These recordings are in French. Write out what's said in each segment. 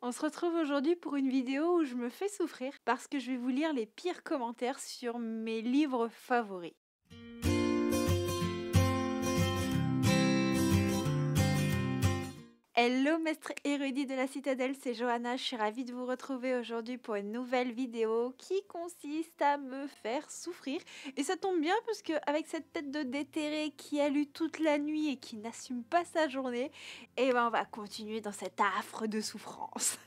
On se retrouve aujourd'hui pour une vidéo où je me fais souffrir parce que je vais vous lire les pires commentaires sur mes livres favoris. Hello maître érudit de la citadelle, c'est Johanna, je suis ravie de vous retrouver aujourd'hui pour une nouvelle vidéo qui consiste à me faire souffrir. Et ça tombe bien parce que avec cette tête de déterré qui a lu toute la nuit et qui n'assume pas sa journée, eh ben on va continuer dans cet affre de souffrance.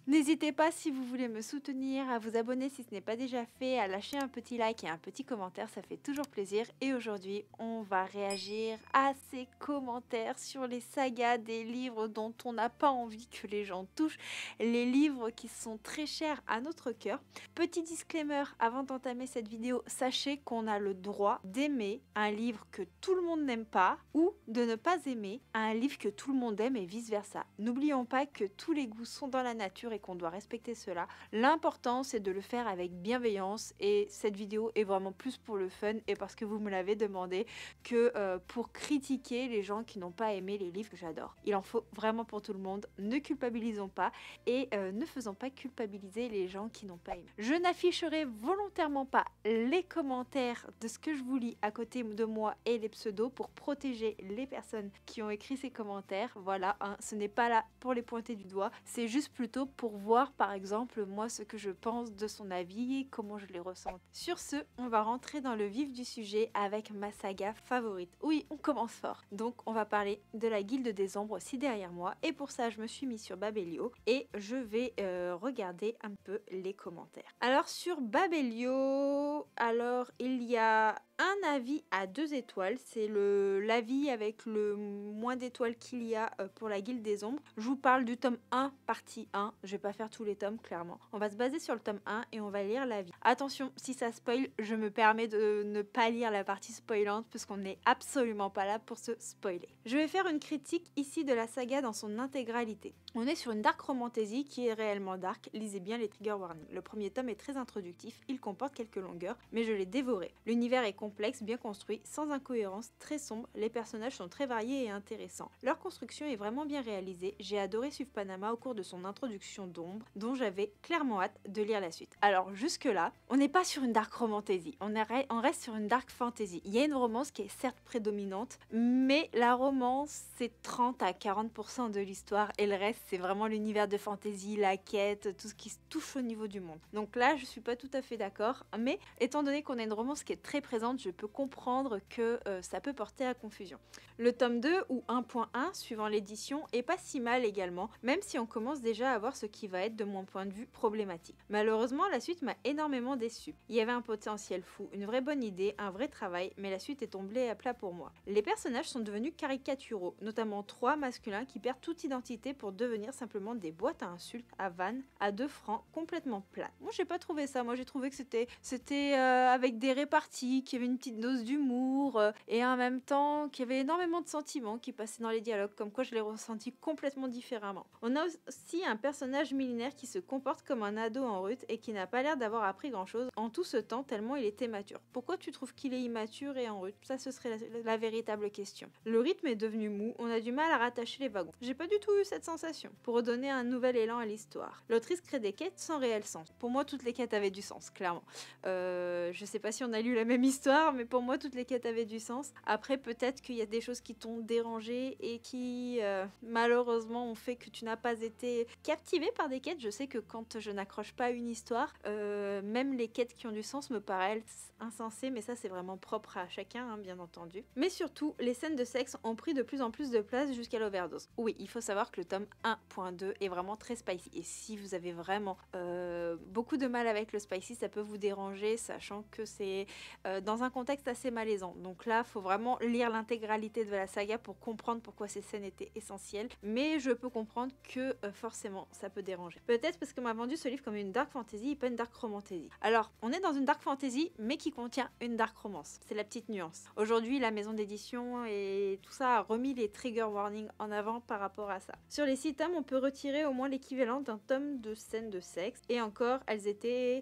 N'hésitez pas si vous voulez me soutenir, à vous abonner si ce n'est pas déjà fait, à lâcher un petit like et un petit commentaire, ça fait toujours plaisir. Et aujourd'hui, on va réagir à ces commentaires sur les sagas des livres dont on n'a pas envie que les gens touchent, les livres qui sont très chers à notre cœur. Petit disclaimer avant d'entamer cette vidéo, sachez qu'on a le droit d'aimer un livre que tout le monde n'aime pas ou de ne pas aimer un livre que tout le monde aime et vice versa. N'oublions pas que tous les goûts sont dans la nature et qu'on doit respecter cela. L'important c'est de le faire avec bienveillance et cette vidéo est vraiment plus pour le fun et parce que vous me l'avez demandé que pour critiquer les gens qui n'ont pas aimé les livres que j'adore. Il en faut vraiment pour tout le monde, ne culpabilisons pas et ne faisons pas culpabiliser les gens qui n'ont pas aimé. Je n'afficherai volontairement pas les commentaires de ce que je vous lis à côté de moi et les pseudos pour protéger les personnes qui ont écrit ces commentaires. Voilà, hein, ce n'est pas là pour les pointer du doigt, c'est juste plutôt pour voir par exemple moi ce que je pense de son avis et comment je les ressens. Sur ce, on va rentrer dans le vif du sujet avec ma saga favorite. Oui, on commence fort. Donc on va parler de la Guilde des Ombres aussi derrière moi et pour ça je me suis mis sur Babelio et je vais regarder un peu les commentaires. Alors sur Babelio, alors il y a un avis à 2 étoiles, c'est l'avis avec le moins d'étoiles qu'il y a pour la Guilde des Ombres. Je vous parle du tome 1, partie 1. Je vais pas faire tous les tomes, clairement. On va se baser sur le tome 1 et on va lire l'avis. Attention, si ça spoil, je me permets de ne pas lire la partie spoilante puisqu'on n'est absolument pas là pour se spoiler. Je vais faire une critique ici de la saga dans son intégralité. On est sur une dark romantasy qui est réellement dark, lisez bien les trigger warnings. Le premier tome est très introductif, il comporte quelques longueurs, mais je l'ai dévoré. L'univers est complexe, bien construit, sans incohérence, très sombre, les personnages sont très variés et intéressants. Leur construction est vraiment bien réalisée, j'ai adoré suivre Panama au cours de son introduction d'ombre, dont j'avais clairement hâte de lire la suite. Alors jusque là, on n'est pas sur une dark romantasy, on reste sur une dark fantasy. Il y a une romance qui est certes prédominante, mais la romance c'est 30 à 40% de l'histoire et le reste c'est vraiment l'univers de fantasy, la quête, tout ce qui se touche au niveau du monde. Donc là, je suis pas tout à fait d'accord, mais étant donné qu'on a une romance qui est très présente, je peux comprendre que ça peut porter à confusion. Le tome 2 ou 1.1, suivant l'édition, est pas si mal également, même si on commence déjà à voir ce qui va être de mon point de vue problématique. Malheureusement, la suite m'a énormément déçue. Il y avait un potentiel fou, une vraie bonne idée, un vrai travail, mais la suite est tombée à plat pour moi. Les personnages sont devenus caricaturaux, notamment 3 masculins qui perdent toute identité pour devenir simplement des boîtes à insultes à vannes à 2 francs complètement plates. Moi j'ai pas trouvé ça, moi j'ai trouvé que c'était avec des réparties, qu'il y avait une petite dose d'humour et en même temps qu'il y avait énormément de sentiments qui passaient dans les dialogues, comme quoi je les ressentis complètement différemment. On a aussi un personnage millénaire qui se comporte comme un ado en rut et qui n'a pas l'air d'avoir appris grand chose en tout ce temps tellement il était mature. Pourquoi tu trouves qu'il est immature et en rut? Ça ce serait la véritable question. Le rythme est devenu mou, on a du mal à rattacher les wagons. J'ai pas du tout eu cette sensation. Pour redonner un nouvel élan à l'histoire. L'autrice crée des quêtes sans réel sens. Pour moi, toutes les quêtes avaient du sens, clairement. Je sais pas si on a lu la même histoire, mais pour moi, toutes les quêtes avaient du sens. Après, peut-être qu'il y a des choses qui t'ont dérangé et qui, malheureusement, ont fait que tu n'as pas été captivé par des quêtes. Je sais que quand je n'accroche pas une histoire, même les quêtes qui ont du sens me paraissent insensées, mais ça, c'est vraiment propre à chacun, hein, bien entendu. Mais surtout, les scènes de sexe ont pris de plus en plus de place jusqu'à l'overdose. Oui, il faut savoir que le tome 1.2 est vraiment très spicy et si vous avez vraiment beaucoup de mal avec le spicy, ça peut vous déranger, sachant que c'est dans un contexte assez malaisant. Donc là, il faut vraiment lire l'intégralité de la saga pour comprendre pourquoi ces scènes étaient essentielles, mais je peux comprendre que forcément ça peut déranger. Peut-être parce qu'on m'a vendu ce livre comme une dark fantasy et pas une dark romantasy. Alors, on est dans une dark fantasy mais qui contient une dark romance. C'est la petite nuance. Aujourd'hui, la maison d'édition et tout ça a remis les trigger warnings en avant par rapport à ça. Sur les 6 tomes, on peut retirer au moins l'équivalent d'un tome de scènes de sexe. Et encore,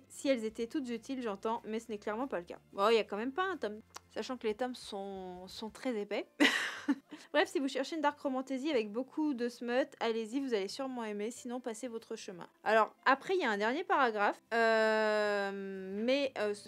si elles étaient toutes utiles, j'entends, mais ce n'est clairement pas le cas. Bon, il y a quand même pas un tome. sachant que les tomes sont très épais. Bref, si vous cherchez une dark romantasy avec beaucoup de smut, allez-y, vous allez sûrement aimer, sinon passez votre chemin. Alors, après, il y a un dernier paragraphe,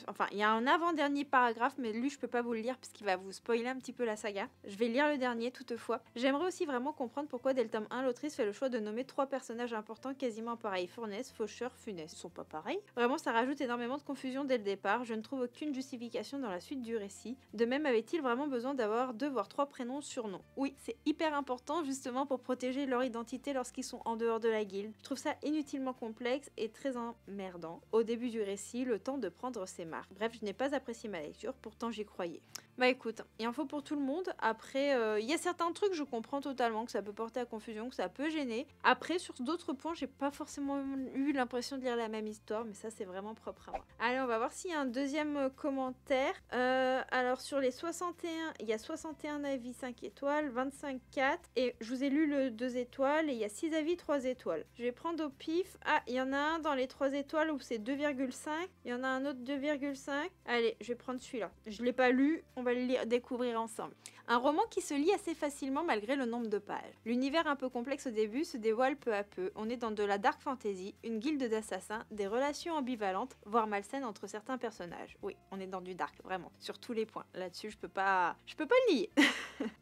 enfin, il y a un avant-dernier paragraphe, mais lui, je peux pas vous le lire parce qu'il va vous spoiler un petit peu la saga. Je vais lire le dernier, toutefois. J'aimerais aussi vraiment comprendre pourquoi, dès le tome 1, l'autrice fait le choix de nommer 3 personnages importants quasiment pareils. Fournaise, Faucheur, Funès. Ils sont pas pareils. Vraiment, ça rajoute énormément de confusion dès le départ. Je ne trouve aucune justification dans la suite du récit. De même, avait-il vraiment besoin d'avoir 2 voire 3 prénoms surnoms? Oui, c'est hyper important justement pour protéger leur identité lorsqu'ils sont en dehors de la guilde. Je trouve ça inutilement complexe et très emmerdant. Au début du récit, le temps de prendre ses marques. Bref, je n'ai pas apprécié ma lecture, pourtant j'y croyais. Bah écoute, il en faut pour tout le monde. Après, il y a certains trucs, je comprends totalement que ça peut porter à confusion, que ça peut gêner. Après, sur d'autres points, j'ai pas forcément eu l'impression de lire la même histoire, mais ça, c'est vraiment propre à moi. Allez, on va voir s'il y a un deuxième commentaire. Alors, sur les 61, il y a 61 avis 5 étoiles, 25 4, et je vous ai lu le 2 étoiles, et il y a 6 avis 3 étoiles. Je vais prendre au pif. Ah, il y en a un dans les 3 étoiles où c'est 2,5. Il y en a un autre 2,5. Allez, je vais prendre celui-là. Je l'ai pas lu, on va le lire, découvrir ensemble. Un roman qui se lit assez facilement malgré le nombre de pages. L'univers un peu complexe au début se dévoile peu à peu. On est dans de la dark fantasy, une guilde d'assassins, des relations ambivalentes, voire malsaines entre certains personnages. Oui, on est dans du dark, vraiment, sur tous les points. Là-dessus, je peux pas le nier.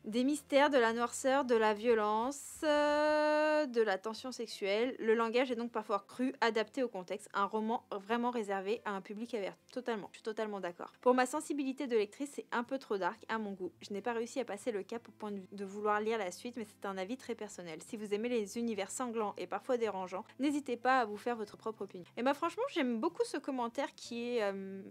Des mystères, de la noirceur, de la violence, de la tension sexuelle. Le langage est donc parfois cru, adapté au contexte. Un roman vraiment réservé à un public averti. Totalement, je suis totalement d'accord. Pour ma sensibilité de lectrice, c'est un peu trop dark à mon goût. Je n'ai pas réussi à passer le cap au point de vouloir lire la suite, mais c'est un avis très personnel. Si vous aimez les univers sanglants et parfois dérangeants, n'hésitez pas à vous faire votre propre opinion. Et bah franchement, j'aime beaucoup ce commentaire qui est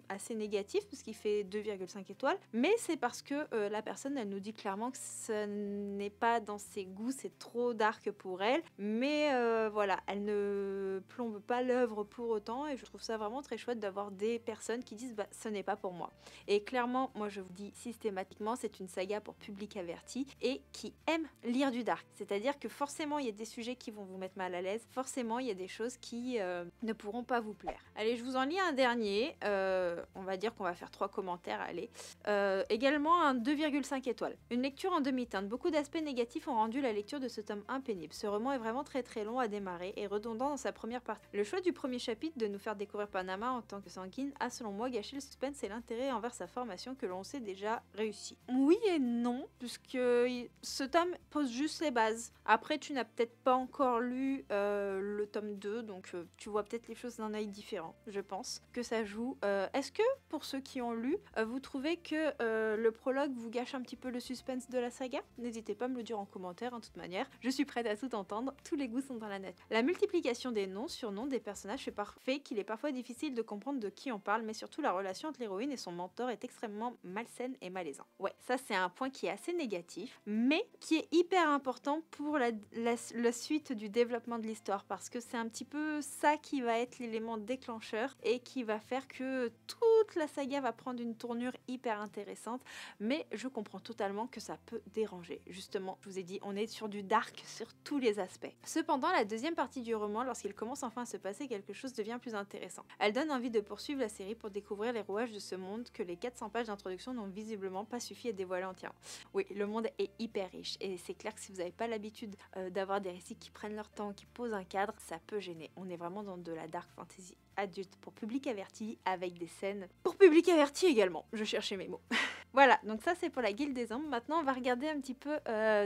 assez négatif, parce qu'il fait 2,5 étoiles, mais c'est parce que la personne, elle nous dit clairement que ce n'est pas dans ses goûts, c'est trop dark pour elle, mais voilà, elle ne plombe pas l'œuvre pour autant, et je trouve ça vraiment très chouette d'avoir des personnes qui disent bah ce n'est pas pour moi. Et clairement, moi je vous dis systématiquement, c'est une saga pour public averti et qui aime lire du dark. C'est-à-dire que forcément, il y a des sujets qui vont vous mettre mal à l'aise. Forcément, il y a des choses qui ne pourront pas vous plaire. Allez, je vous en lis un dernier. On va dire qu'on va faire 3 commentaires. Allez. Également un 2,5 étoiles. Une lecture en demi-teinte. Beaucoup d'aspects négatifs ont rendu la lecture de ce tome impénible. Ce roman est vraiment très très long à démarrer et redondant dans sa première partie. Le choix du premier chapitre de nous faire découvrir Panama en tant que sanguine a selon moi gâché le suspense et l'intérêt envers sa formation que l'on sait déjà réussi. Oui et non, puisque ce tome pose juste les bases. Après, tu n'as peut-être pas encore lu le tome 2, donc tu vois peut-être les choses d'un œil différent, je pense, que ça joue. Est-ce que, pour ceux qui ont lu, vous trouvez que le prologue vous gâche un petit peu le suspense de la saga? N'hésitez pas à me le dire en commentaire, en toute manière. Je suis prête à tout entendre, tous les goûts sont dans la nature. La multiplication des noms, surnoms des personnages fait qu'il est parfois difficile de comprendre de qui on parle, mais surtout la relation entre l'héroïne et son mentor est extrêmement malsaine et malaisante. Ouais, ça c'est un point qui est assez négatif, mais qui est hyper important pour la suite du développement de l'histoire, parce que c'est un petit peu ça qui va être l'élément déclencheur et qui va faire que toute la saga va prendre une tournure hyper intéressante, mais je comprends totalement que ça peut déranger. Justement, je vous ai dit, on est sur du dark sur tous les aspects. Cependant, la deuxième partie du roman, lorsqu'il commence enfin à se passer quelque chose, devient plus intéressant. Elle donne envie de poursuivre la série pour découvrir les rouages de ce monde que les 400 pages d'introduction n'ont visiblement pas suffi à dévoiler entièrement. Oui, le monde est hyper riche et c'est clair que si vous n'avez pas l'habitude d'avoir des récits qui prennent leur temps, qui posent un cadre, ça peut gêner. On est vraiment dans de la dark fantasy adulte pour public averti, avec des scènes pour public averti également. Je cherchais mes mots. Voilà, donc ça c'est pour la Guilde des Ombres. Maintenant on va regarder un petit peu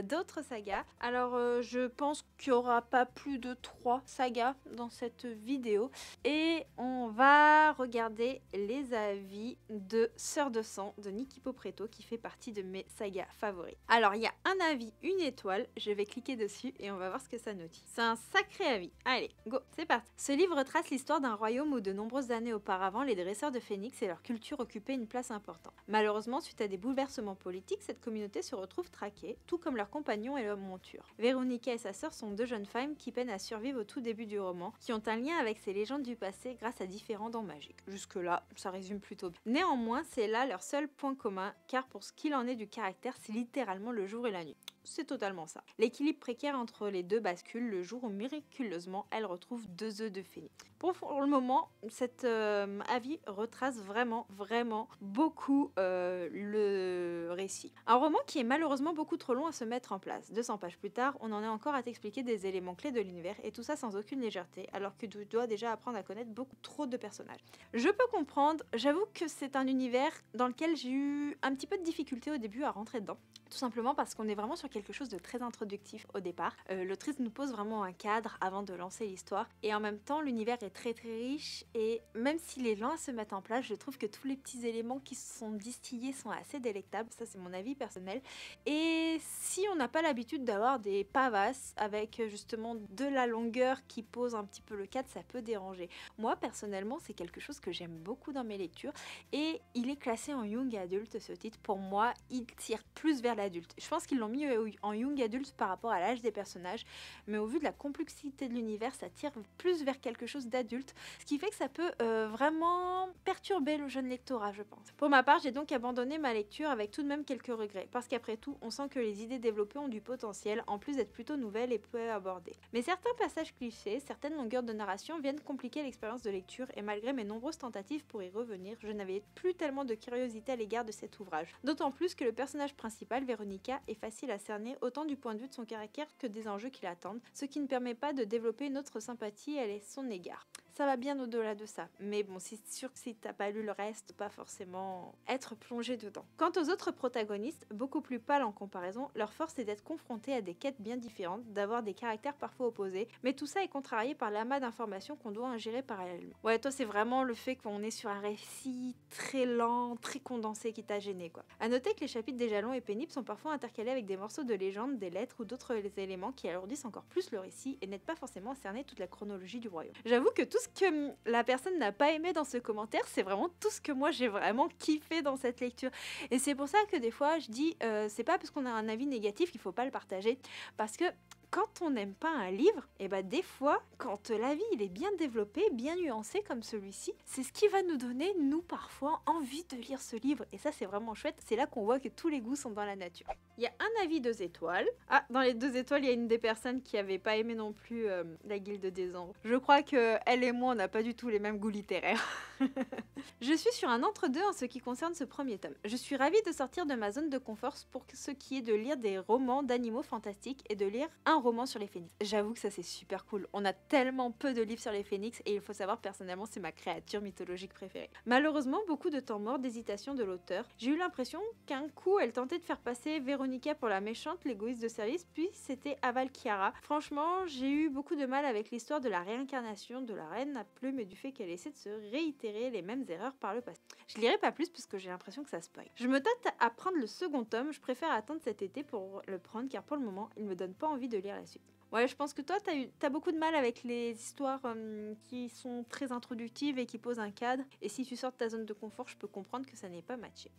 d'autres sagas. Alors je pense qu'il n'y aura pas plus de 3 sagas dans cette vidéo. Et on va regarder les avis de Sœur de Sang de Niki Popreto, qui fait partie de mes sagas favoris. Alors il y a un avis, 1 étoile, je vais cliquer dessus et on va voir ce que ça nous dit. C'est un sacré avis. Allez, go, c'est parti. Ce livre retrace l'histoire d'un royaume où de nombreuses années auparavant, les dresseurs de phénix et leur culture occupaient une place importante. Malheureusement, suite à des bouleversements politiques, cette communauté se retrouve traquée, tout comme leurs compagnons et leurs montures. Véronica et sa sœur sont 2 jeunes femmes qui peinent à survivre au tout début du roman, qui ont un lien avec ces légendes du passé grâce à différents dents magiques. Jusque-là, ça résume plutôt bien. Néanmoins, c'est là leur seul point commun, car pour ce qu'il en est du caractère, c'est littéralement le jour et la nuit. c'est totalement ça. L'équilibre précaire entre les deux bascule le jour où miraculeusement elle retrouve 2 œufs de phénix. Pour le moment, cet avis retrace vraiment beaucoup le récit. Un roman qui est malheureusement beaucoup trop long à se mettre en place. 200 pages plus tard, on en est encore à t'expliquer des éléments clés de l'univers et tout ça sans aucune légèreté, alors que tu dois déjà apprendre à connaître beaucoup trop de personnages. Je peux comprendre, j'avoue que c'est un univers dans lequel j'ai eu un petit peu de difficulté au début à rentrer dedans. Tout simplement parce qu'on est vraiment sur quelque chose de très introductif au départ. L'autrice nous pose vraiment un cadre avant de lancer l'histoire. Et en même temps, l'univers est très riche. Et même s'il est lent à se mettre en place, je trouve que tous les petits éléments qui sont distillés sont assez délectables. Ça, c'est mon avis personnel. Et si on n'a pas l'habitude d'avoir des pavasses avec justement de la longueur qui pose un petit peu le cadre, ça peut déranger. Moi, personnellement, c'est quelque chose que j'aime beaucoup dans mes lectures. Et il est classé en young adulte, ce titre. Pour moi, il tire plus vers l'adulte. Je pense qu'ils l'ont mis en young adulte par rapport à l'âge des personnages, mais au vu de la complexité de l'univers, ça tire plus vers quelque chose d'adulte, ce qui fait que ça peut vraiment perturber le jeune lectorat, je pense. Pour ma part, j'ai donc abandonné ma lecture avec tout de même quelques regrets, parce qu'après tout, on sent que les idées développées ont du potentiel, en plus d'être plutôt nouvelles et peu abordées. Mais certains passages clichés, certaines longueurs de narration viennent compliquer l'expérience de lecture, et malgré mes nombreuses tentatives pour y revenir, je n'avais plus tellement de curiosité à l'égard de cet ouvrage. D'autant plus que le personnage principal, Véronica, est facile à cerner autant du point de vue de son caractère que des enjeux qui l'attendent, ce qui ne permet pas de développer une autre sympathie à son égard. Ça va bien au-delà de ça, mais bon, c'est sûr que si t'as pas lu le reste, pas forcément être plongé dedans. Quant aux autres protagonistes, beaucoup plus pâles en comparaison, leur force est d'être confrontés à des quêtes bien différentes, d'avoir des caractères parfois opposés, mais tout ça est contrarié par l'amas d'informations qu'on doit ingérer parallèlement. Ouais, toi, c'est vraiment le fait qu'on est sur un récit très lent, très condensé qui t'a gêné, quoi. À noter que les chapitres déjà longs et pénibles sont parfois intercalés avec des morceaux de légende, des lettres ou d'autres éléments qui alourdissent encore plus le récit et n'aident pas forcément à cerner toute la chronologie du royaume. J'avoue que tout ce que la personne n'a pas aimé dans ce commentaire, c'est vraiment tout ce que moi j'ai vraiment kiffé dans cette lecture. Et c'est pour ça que des fois je dis, c'est pas parce qu'on a un avis négatif qu'il faut pas le partager, parce que quand on n'aime pas un livre, et bah des fois, quand l'avis il est bien développé, bien nuancé comme celui-ci, c'est ce qui va nous donner, nous parfois, envie de lire ce livre. Et ça c'est vraiment chouette, c'est là qu'on voit que tous les goûts sont dans la nature. Il y a un avis 2 étoiles. Ah, dans les 2 étoiles, il y a une des personnes qui avait pas aimé non plus la Guilde des Ombres. Je crois que elle et moi, on n'a pas du tout les mêmes goûts littéraires. Je suis sur un entre-deux en ce qui concerne ce premier tome. Je suis ravie de sortir de ma zone de confort pour ce qui est de lire des romans d'animaux fantastiques et de lire un roman sur les phénix. J'avoue que ça c'est super cool. On a tellement peu de livres sur les phénix et il faut savoir personnellement c'est ma créature mythologique préférée. Malheureusement, beaucoup de temps mort, d'hésitation de l'auteur. J'ai eu l'impression qu'un coup elle tentait de faire passer Véronica pour la méchante, l'égoïste de service, puis c'était Avalkiara. Franchement, j'ai eu beaucoup de mal avec l'histoire de la réincarnation de la reine à plume et du fait qu'elle essaie de se réitérer les mêmes erreurs par le passé. Je lirai pas plus parce que j'ai l'impression que ça spoil. Je me tâte à prendre le second tome, je préfère attendre cet été pour le prendre car pour le moment, il me donne pas envie de lire la suite. Ouais, je pense que toi, t'as beaucoup de mal avec les histoires qui sont très introductives et qui posent un cadre. Et si tu sors de ta zone de confort, je peux comprendre que ça n'est pas matché.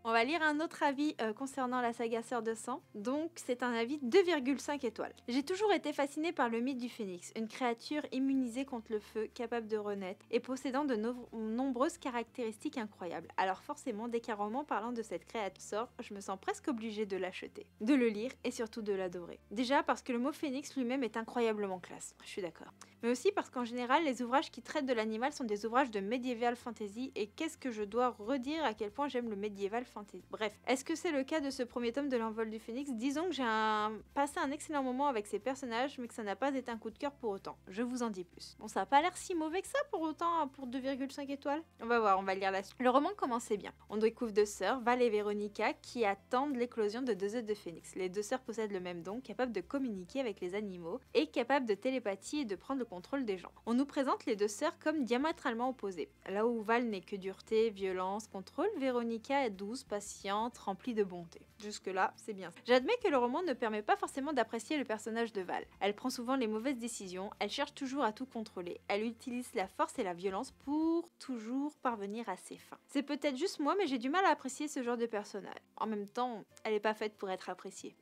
On va lire un autre avis concernant la saga Sœur de Sang. Donc, c'est un avis 2,5 étoiles. J'ai toujours été fascinée par le mythe du phénix, une créature immunisée contre le feu, capable de renaître et possédant de nombreuses caractéristiques incroyables. Alors forcément, dès qu'un roman parlant de cette créature sort, je me sens presque obligée de l'acheter, de le lire et surtout de l'adorer. Déjà parce que le mot phénix lui-même est incroyablement classe, je suis d'accord. Mais aussi parce qu'en général, les ouvrages qui traitent de l'animal sont des ouvrages de médiéval fantasy et qu'est-ce que je dois redire à quel point j'aime le médiéval fantasy. Bref, est-ce que c'est le cas de ce premier tome de l'envol du phénix? Disons que j'ai passé un excellent moment avec ces personnages, mais que ça n'a pas été un coup de cœur pour autant. Je vous en dis plus. Bon, ça a pas l'air si mauvais que ça pour autant, hein, pour 2,5 étoiles. On va voir, on va lire la suite. Le roman commençait bien. On découvre 2 sœurs, Val et Véronica, qui attendent l'éclosion de 2 œufs de phénix. Les 2 sœurs possèdent le même don, capable de communiquer avec les animaux et capable de télépathie et de prendre le contrôle des gens. On nous présente les 2 sœurs comme diamétralement opposées. Là où Val n'est que dureté, violence, contrôle, Véronica est douce, patiente, remplie de bonté. Jusque-là, c'est bien. J'admets que le roman ne permet pas forcément d'apprécier le personnage de Val. Elle prend souvent les mauvaises décisions, elle cherche toujours à tout contrôler. Elle utilise la force et la violence pour toujours parvenir à ses fins. C'est peut-être juste moi, mais j'ai du mal à apprécier ce genre de personnage. En même temps, elle n'est pas faite pour être appréciée.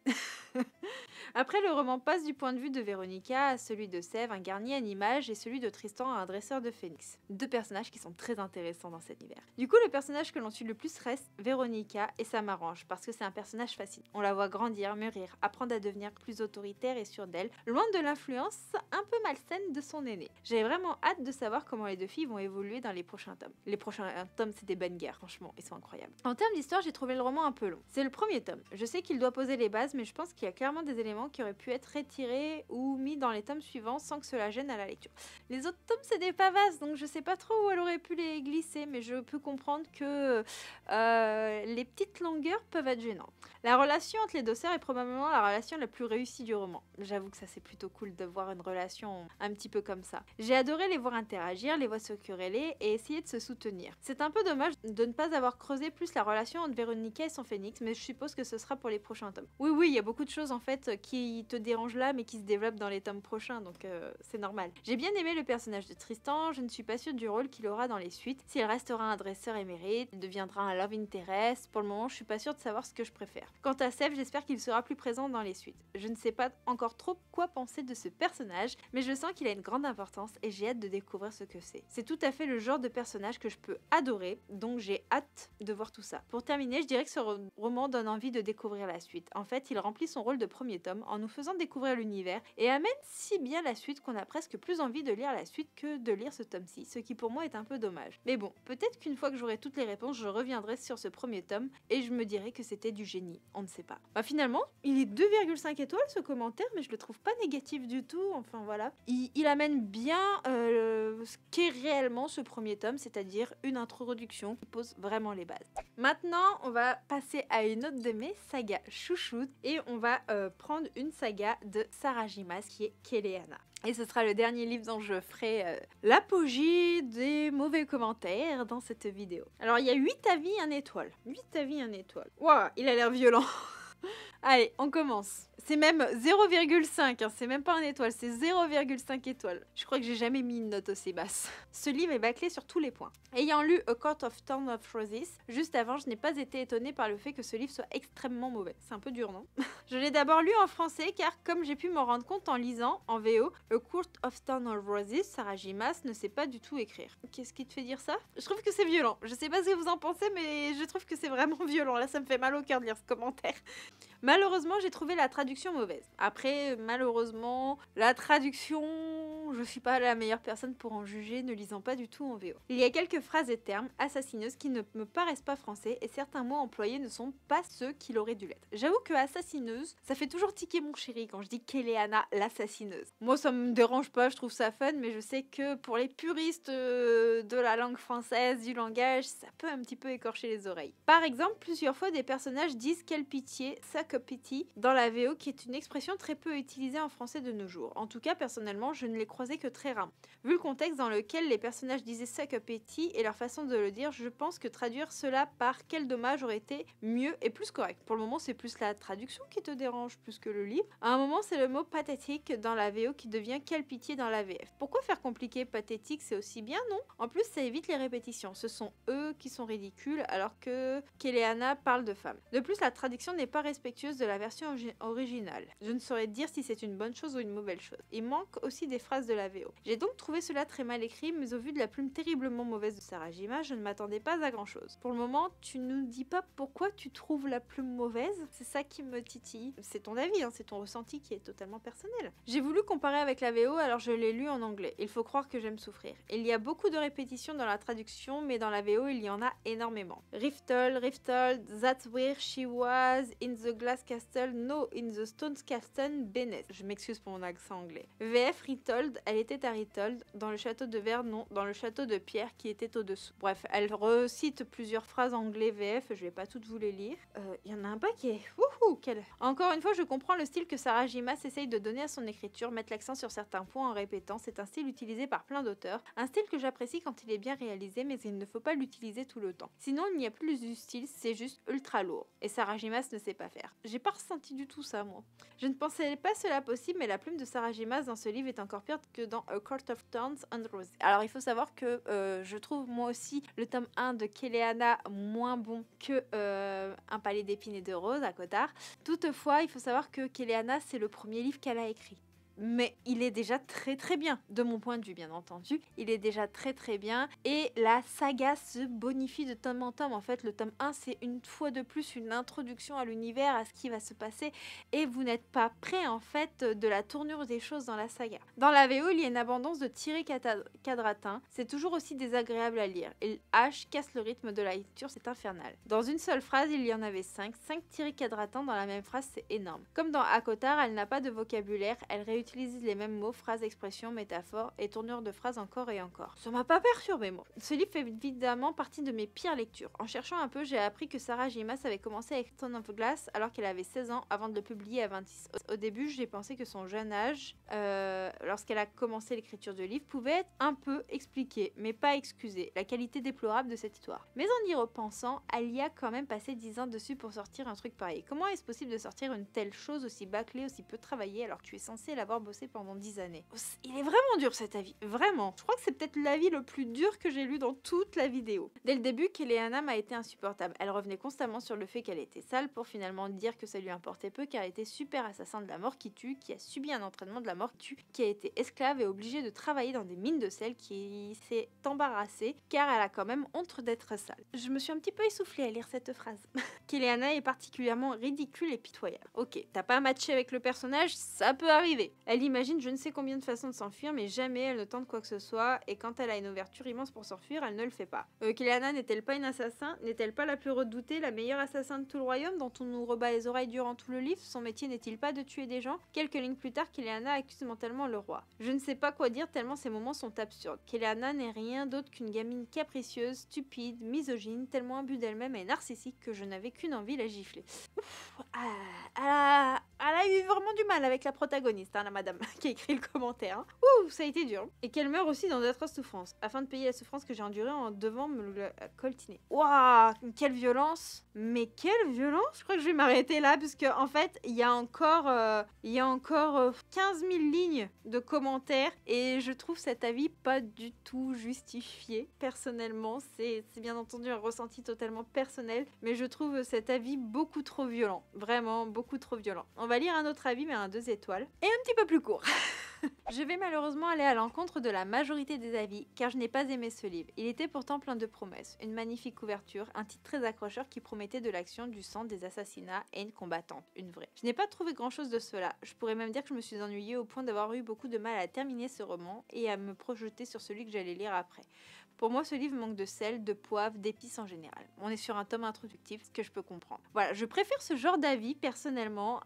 Après, le roman passe du point de vue de Véronica à celui de Sève, un garnier à une image, et celui de Tristan à un dresseur de phénix. Deux personnages qui sont très intéressants dans cet univers. Du coup, le personnage que l'on suit le plus reste Véronica, et ça m'arrange, parce que c'est un personnage facile. On la voit grandir, mûrir, apprendre à devenir plus autoritaire et sûre d'elle, loin de l'influence un peu malsaine de son aîné. J'ai vraiment hâte de savoir comment les deux filles vont évoluer dans les prochains tomes. Les prochains tomes, c'est des bangers, franchement, ils sont incroyables. En termes d'histoire, j'ai trouvé le roman un peu long. C'est le premier tome. Je sais qu'il doit poser les bases, mais je pense qu'il y a clairement des éléments qui auraient pu être retirés ou mis dans les tomes suivants sans que cela gêne à la lecture. Les autres tomes, c'est des pavasses, donc je sais pas trop où elle aurait pu les glisser, mais je peux comprendre que les petites longueurs peuvent être gênantes. La relation entre les deux sœurs est probablement la relation la plus réussie du roman. J'avoue que ça c'est plutôt cool de voir une relation un petit peu comme ça. J'ai adoré les voir interagir, les voir se quereller et essayer de se soutenir. C'est un peu dommage de ne pas avoir creusé plus la relation entre Véronica et son phénix, mais je suppose que ce sera pour les prochains tomes. Oui, il y a beaucoup de choses en fait qui te dérangent là, mais qui se développent dans les tomes prochains, donc c'est normal. J'ai bien aimé le personnage de Tristan, je ne suis pas sûre du rôle qu'il aura dans les suites. S'il restera un dresseur émérite, il deviendra un love interest. Pour le moment, je suis pas sûre de savoir ce que je préfère. Quant à Sève, j'espère qu'il sera plus présent dans les suites. Je ne sais pas encore trop quoi penser de ce personnage, mais je sens qu'il a une grande importance et j'ai hâte de découvrir ce que c'est. C'est tout à fait le genre de personnage que je peux adorer, donc j'ai hâte de voir tout ça. Pour terminer, je dirais que ce roman donne envie de découvrir la suite. En fait, il remplit son rôle de premier tome en nous faisant découvrir l'univers et amène si bien la suite qu'on a presque plus envie de lire la suite que de lire ce tome-ci, ce qui pour moi est un peu dommage. Mais bon, peut-être qu'une fois que j'aurai toutes les réponses, je reviendrai sur ce premier tome et je me dirai que c'était du génie. On ne sait pas. Bah finalement, il est 2,5 étoiles ce commentaire, mais je le trouve pas négatif du tout. Enfin voilà. Il amène bien ce qu'est réellement ce premier tome, c'est-à-dire une introduction qui pose vraiment les bases. Maintenant, on va passer à une autre de mes sagas chouchoutes et on va prendre une saga de Sarah J. Maas qui est Kéléana. Et ce sera le dernier livre dont je ferai l'apogée des mauvais commentaires dans cette vidéo. Alors il y a 8 avis, 1 étoile. 8 avis, 1 étoile. Waouh, il a l'air violent. Allez, on commence. C'est même 0,5, hein, c'est même pas 1 étoile, c'est 0,5 étoiles. Je crois que j'ai jamais mis une note aussi basse. Ce livre est bâclé sur tous les points. Ayant lu A Court of Thorns of Roses, juste avant, je n'ai pas été étonnée par le fait que ce livre soit extrêmement mauvais. C'est un peu dur, non? Je l'ai d'abord lu en français car, comme j'ai pu m'en rendre compte en lisant, en VO, A Court of Thorns of Roses, Sarah J. Maas ne sait pas du tout écrire. Qu'est-ce qui te fait dire ça? Je trouve que c'est violent. Je sais pas ce que vous en pensez, mais je trouve que c'est vraiment violent. Là, ça me fait mal au cœur de lire ce commentaire. Malheureusement, j'ai trouvé la traduction mauvaise. Après, malheureusement, la traduction, je suis pas la meilleure personne pour en juger, ne lisant pas du tout en VO. Il y a quelques phrases et termes assassineuses qui ne me paraissent pas français et certains mots employés ne sont pas ceux qu'il aurait dû l'être. J'avoue que assassineuse, ça fait toujours tiquer mon chéri quand je dis Kéléana l'assassineuse. Moi, ça me dérange pas, je trouve ça fun, mais je sais que pour les puristes de la langue française, du langage, ça peut un petit peu écorcher les oreilles. Par exemple, plusieurs fois des personnages disent quelle pitié, suck a pity dans la VO, qui est une expression très peu utilisée en français de nos jours. En tout cas, personnellement, je ne l'ai croisée que très rarement. Vu le contexte dans lequel les personnages disaient suck a pity et leur façon de le dire, je pense que traduire cela par quel dommage aurait été mieux et plus correct. Pour le moment, c'est plus la traduction qui te dérange plus que le livre. À un moment, c'est le mot pathétique dans la VO qui devient quelle pitié dans la VF. Pourquoi faire compliqué? Pathétique, c'est aussi bien, non? En plus, ça évite les répétitions. Ce sont eux qui sont ridicules alors que Kéléana parle de femmes. De plus, la traduction n'est pas respectueuse de la version originale. Je ne saurais dire si c'est une bonne chose ou une mauvaise chose. Il manque aussi des phrases de la VO. J'ai donc trouvé cela très mal écrit, mais au vu de la plume terriblement mauvaise de Sarah J. Maas, je ne m'attendais pas à grand chose. Pour le moment, tu nous dis pas pourquoi tu trouves la plume mauvaise? C'est ça qui me titille. C'est ton avis, hein, c'est ton ressenti qui est totalement personnel. J'ai voulu comparer avec la VO, alors je l'ai lu en anglais. Il faut croire que j'aime souffrir. Il y a beaucoup de répétitions dans la traduction, mais dans la VO, il y en a énormément. Riftold, that's where she was in the glass castle, no, in the stone castle, Bennett. Je m'excuse pour mon accent anglais. VF Ritold, elle était à Ritold, dans le château de Vernon, dans le château de Pierre qui était au-dessous. Bref, elle recite plusieurs phrases anglais VF, je vais pas toutes vous les lire. Il y en a un paquet. Wouhou, quel... Encore une fois, je comprends le style que Sarah J. Maas essaye de donner à son écriture, mettre l'accent sur certains points en répétant. C'est un style utilisé par plein d'auteurs, un style que j'apprécie quand il est bien réalisé, mais il ne faut pas l'utiliser tout le temps. Sinon, il n'y a plus du style, c'est juste ultra lourd. Et Sarah J. Maas ne sait pas faire. J'ai pas ressenti du tout ça, moi. Je ne pensais pas cela possible, mais la plume de Sarah J. Maas dans ce livre est encore pire que dans A Court of Thorns and Roses. Alors il faut savoir que je trouve moi aussi le tome 1 de Keleana moins bon que Un palais d'épines et de roses à Cotard. Toutefois, il faut savoir que Keleana, c'est le premier livre qu'elle a écrit. Mais il est déjà très très bien, de mon point de vue bien entendu, il est déjà très très bien et la saga se bonifie de tome en tome. En fait, le tome 1 c'est une fois de plus une introduction à l'univers, à ce qui va se passer et vous n'êtes pas prêt en fait de la tournure des choses dans la saga. Dans la VO, il y a une abondance de tirés quadratins, c'est toujours aussi désagréable à lire et H casse le rythme de la lecture, c'est infernal. Dans une seule phrase, il y en avait 5 tirés quadratins dans la même phrase, c'est énorme. Comme dans Akotar, elle n'a pas de vocabulaire, elle réutilise les mêmes mots, phrases, expressions, métaphores et tournures de phrases encore et encore. Ça m'a pas perturbé moi. Ce livre fait évidemment partie de mes pires lectures. En cherchant un peu, j'ai appris que Sarah J. Maas avait commencé avec Throne of Glass alors qu'elle avait 16 ans avant de le publier à 26. Au début, j'ai pensé que son jeune âge, lorsqu'elle a commencé l'écriture de livre, pouvait être un peu expliqué, mais pas excusé, la qualité déplorable de cette histoire. Mais en y repensant, elle y a quand même passé 10 ans dessus pour sortir un truc pareil. Comment est-ce possible de sortir une telle chose aussi bâclée, aussi peu travaillée alors que tu es censé l'avoir bossé pendant 10 années? Il est vraiment dur cet avis, vraiment. Je crois que c'est peut-être l'avis le plus dur que j'ai lu dans toute la vidéo. Dès le début, Keleana m'a été insupportable. Elle revenait constamment sur le fait qu'elle était sale pour finalement dire que ça lui importait peu car elle était super assassin de la mort qui tue, qui a subi un entraînement de la mort qui tue, qui a été esclave et obligée de travailler dans des mines de sel, qui s'est embarrassée car elle a quand même honte d'être sale. Je me suis un petit peu essoufflée à lire cette phrase. Keleana est particulièrement ridicule et pitoyable. Ok, t'as pas matché avec le personnage, ça peut arriver. Elle imagine je ne sais combien de façons de s'enfuir, mais jamais elle ne tente quoi que ce soit, et quand elle a une ouverture immense pour s'enfuir, elle ne le fait pas. Keleana n'est-elle pas une assassin? N'est-elle pas la plus redoutée, la meilleure assassin de tout le royaume, dont on nous rebat les oreilles durant tout le livre? Son métier n'est-il pas de tuer des gens? Quelques lignes plus tard, Keleana accuse mentalement le roi. Je ne sais pas quoi dire tellement ces moments sont absurdes. Keleana n'est rien d'autre qu'une gamine capricieuse, stupide, misogyne, tellement imbue d'elle-même et narcissique que je n'avais qu'une envie, la gifler. Ouf, elle a eu vraiment du mal avec la protagoniste, hein, la madame qui a écrit le commentaire. Hein. Ouh, ça a été dur. Et qu'elle meurt aussi dans d'atroces souffrances, afin de payer la souffrance que j'ai endurée en devant me le coltiner. Waouh, quelle violence! Mais quelle violence! Je crois que je vais m'arrêter là, parce que en fait, il y a encore 15 000 lignes de commentaires, et je trouve cet avis pas du tout justifié. Personnellement, c'est bien entendu un ressenti totalement personnel, mais je trouve cet avis beaucoup trop violent. Vraiment, beaucoup trop violent. On va lire un autre avis, mais un 2 étoiles. Et un petit peu plus court. Je vais malheureusement aller à l'encontre de la majorité des avis, car je n'ai pas aimé ce livre. Il était pourtant plein de promesses. Une magnifique couverture, un titre très accrocheur qui promettait de l'action, du sang, des assassinats et une combattante, une vraie. Je n'ai pas trouvé grand chose de cela. Je pourrais même dire que je me suis ennuyée au point d'avoir eu beaucoup de mal à terminer ce roman et à me projeter sur celui que j'allais lire après. Pour moi, ce livre manque de sel, de poivre, d'épices en général. On est sur un tome introductif, ce que je peux comprendre. Voilà, je préfère ce genre d'avis personnellement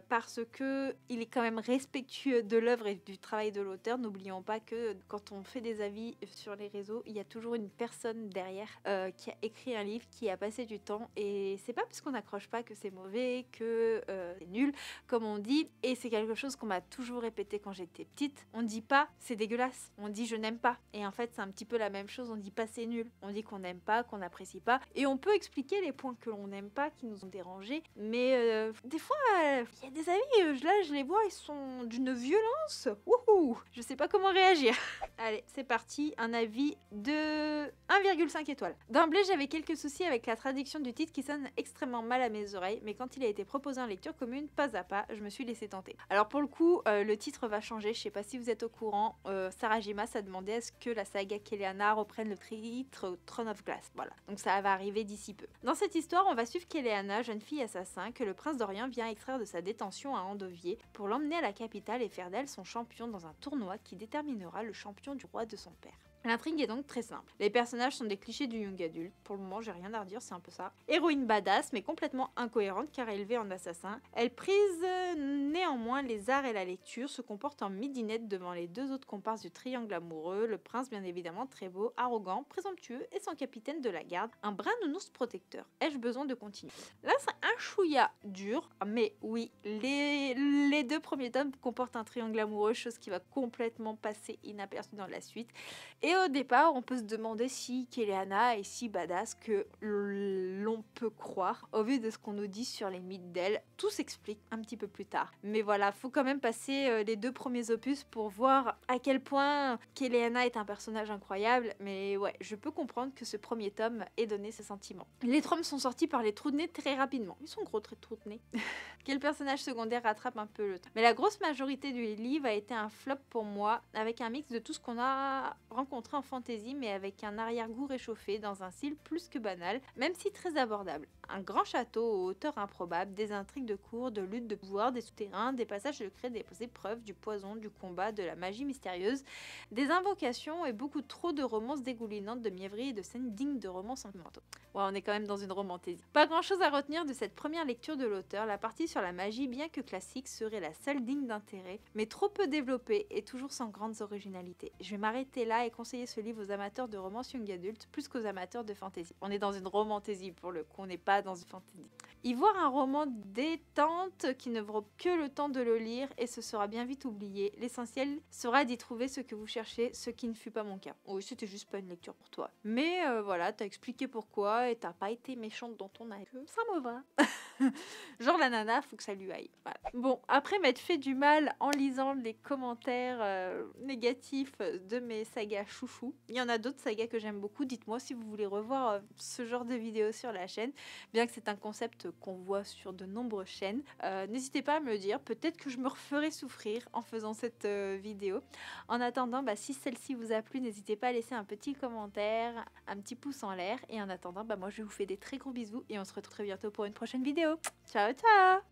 parce que il est quand même respectueux de l'œuvre et du travail de l'auteur. N'oublions pas que quand on fait des avis sur les réseaux, il y a toujours une personne derrière qui a écrit un livre, qui a passé du temps. Et c'est pas parce qu'on n'accroche pas que c'est mauvais, que c'est nul, comme on dit. Et c'est quelque chose qu'on m'a toujours répété quand j'étais petite. On dit pas c'est dégueulasse, on dit je n'aime pas. Et en fait, c'est un petit peu la même chose. On dit pas c'est nul, on dit qu'on n'aime pas, qu'on n'apprécie pas, et on peut expliquer les points que l'on n'aime pas, qui nous ont dérangés, mais des fois, il y a des avis, là je les vois, ils sont d'une violence, wouhou, je sais pas comment réagir. Allez, c'est parti, un avis de 1,5 étoiles. D'emblée, j'avais quelques soucis avec la traduction du titre qui sonne extrêmement mal à mes oreilles, mais quand il a été proposé en lecture commune, pas à pas, je me suis laissé tenter. Alors pour le coup, le titre va changer, je sais pas si vous êtes au courant, Sarah J. Maas a demandé à ce que la saga Keleana reprenne le titre Throne of Glass. Voilà, donc ça va arriver d'ici peu. Dans cette histoire, on va suivre Keleana, jeune fille assassin, que le prince d'Orient vient extraire de sa détention à Andovier pour l'emmener à la capitale et faire d'elle son champion dans un tournoi qui déterminera le champion du roi de son père. L'intrigue est donc très simple. Les personnages sont des clichés du young adulte. Pour le moment, j'ai rien à redire, c'est un peu ça. Héroïne badass, mais complètement incohérente car élevée en assassin. Elle prise néanmoins les arts et la lecture, se comporte en midinette devant les deux autres comparses du triangle amoureux. Le prince, bien évidemment, très beau, arrogant, présomptueux et son capitaine de la garde, un brin nounours protecteur. Ai-je besoin de continuer? Là, c'est un chouïa dur, mais oui, les deux premiers tomes comportent un triangle amoureux, chose qui va complètement passer inaperçue dans la suite. Et Et au départ, on peut se demander si Keleana est si badass que l'on peut croire au vu de ce qu'on nous dit sur les mythes d'elle. Tout s'explique un petit peu plus tard. Mais voilà, faut quand même passer les 2 premiers opus pour voir à quel point Keleana est un personnage incroyable. Mais ouais, je peux comprendre que ce premier tome ait donné ce sentiment. Les tomes sont sortis par les trous de nez très rapidement. Ils sont gros, très trous de nez. Quel personnage secondaire rattrape un peu le temps. Mais la grosse majorité du livre a été un flop pour moi, avec un mix de tout ce qu'on a rencontré en fantasy, mais avec un arrière-goût réchauffé dans un style plus que banal, même si très abordable. Un grand château aux hauteurs improbables, des intrigues de cour, de lutte de pouvoir, des souterrains, des passages secrets, des épreuves, du poison, du combat, de la magie mystérieuse, des invocations et beaucoup trop de romances dégoulinantes, de mièvreries et de scènes dignes de romans sentimentaux. Ouais, on est quand même dans une romantaisie. Pas grand chose à retenir de cette première lecture de l'auteur, la partie sur la magie, bien que classique, serait la seule digne d'intérêt, mais trop peu développée et toujours sans grandes originalités. Je vais m'arrêter là et conseiller ce livre aux amateurs de romance young adulte plus qu'aux amateurs de fantasy. On est dans une romantaisie pour le coup, on n'est pas dans une fantasy. Y voir un roman détente qui ne vaut que le temps de le lire et ce sera bien vite oublié. L'essentiel sera d'y trouver ce que vous cherchez, ce qui ne fut pas mon cas. Oui, c'était juste pas une lecture pour toi. Mais voilà, t'as expliqué pourquoi et t'as pas été méchante dans ton avis. Ça me va. Genre la nana, faut que ça lui aille. Voilà. Bon, après m'être fait du mal en lisant les commentaires négatifs de mes sagas chouchou, il y en a d'autres sagas que j'aime beaucoup. Dites-moi si vous voulez revoir ce genre de vidéos sur la chaîne, bien que c'est un concept qu'on voit sur de nombreuses chaînes. N'hésitez pas à me le dire, peut-être que je me referai souffrir en faisant cette vidéo. En attendant, si celle-ci vous a plu, n'hésitez pas à laisser un petit commentaire, un petit pouce en l'air. Et en attendant, moi je vous fais des très gros bisous et on se retrouve très bientôt pour une prochaine vidéo. Ciao, ciao!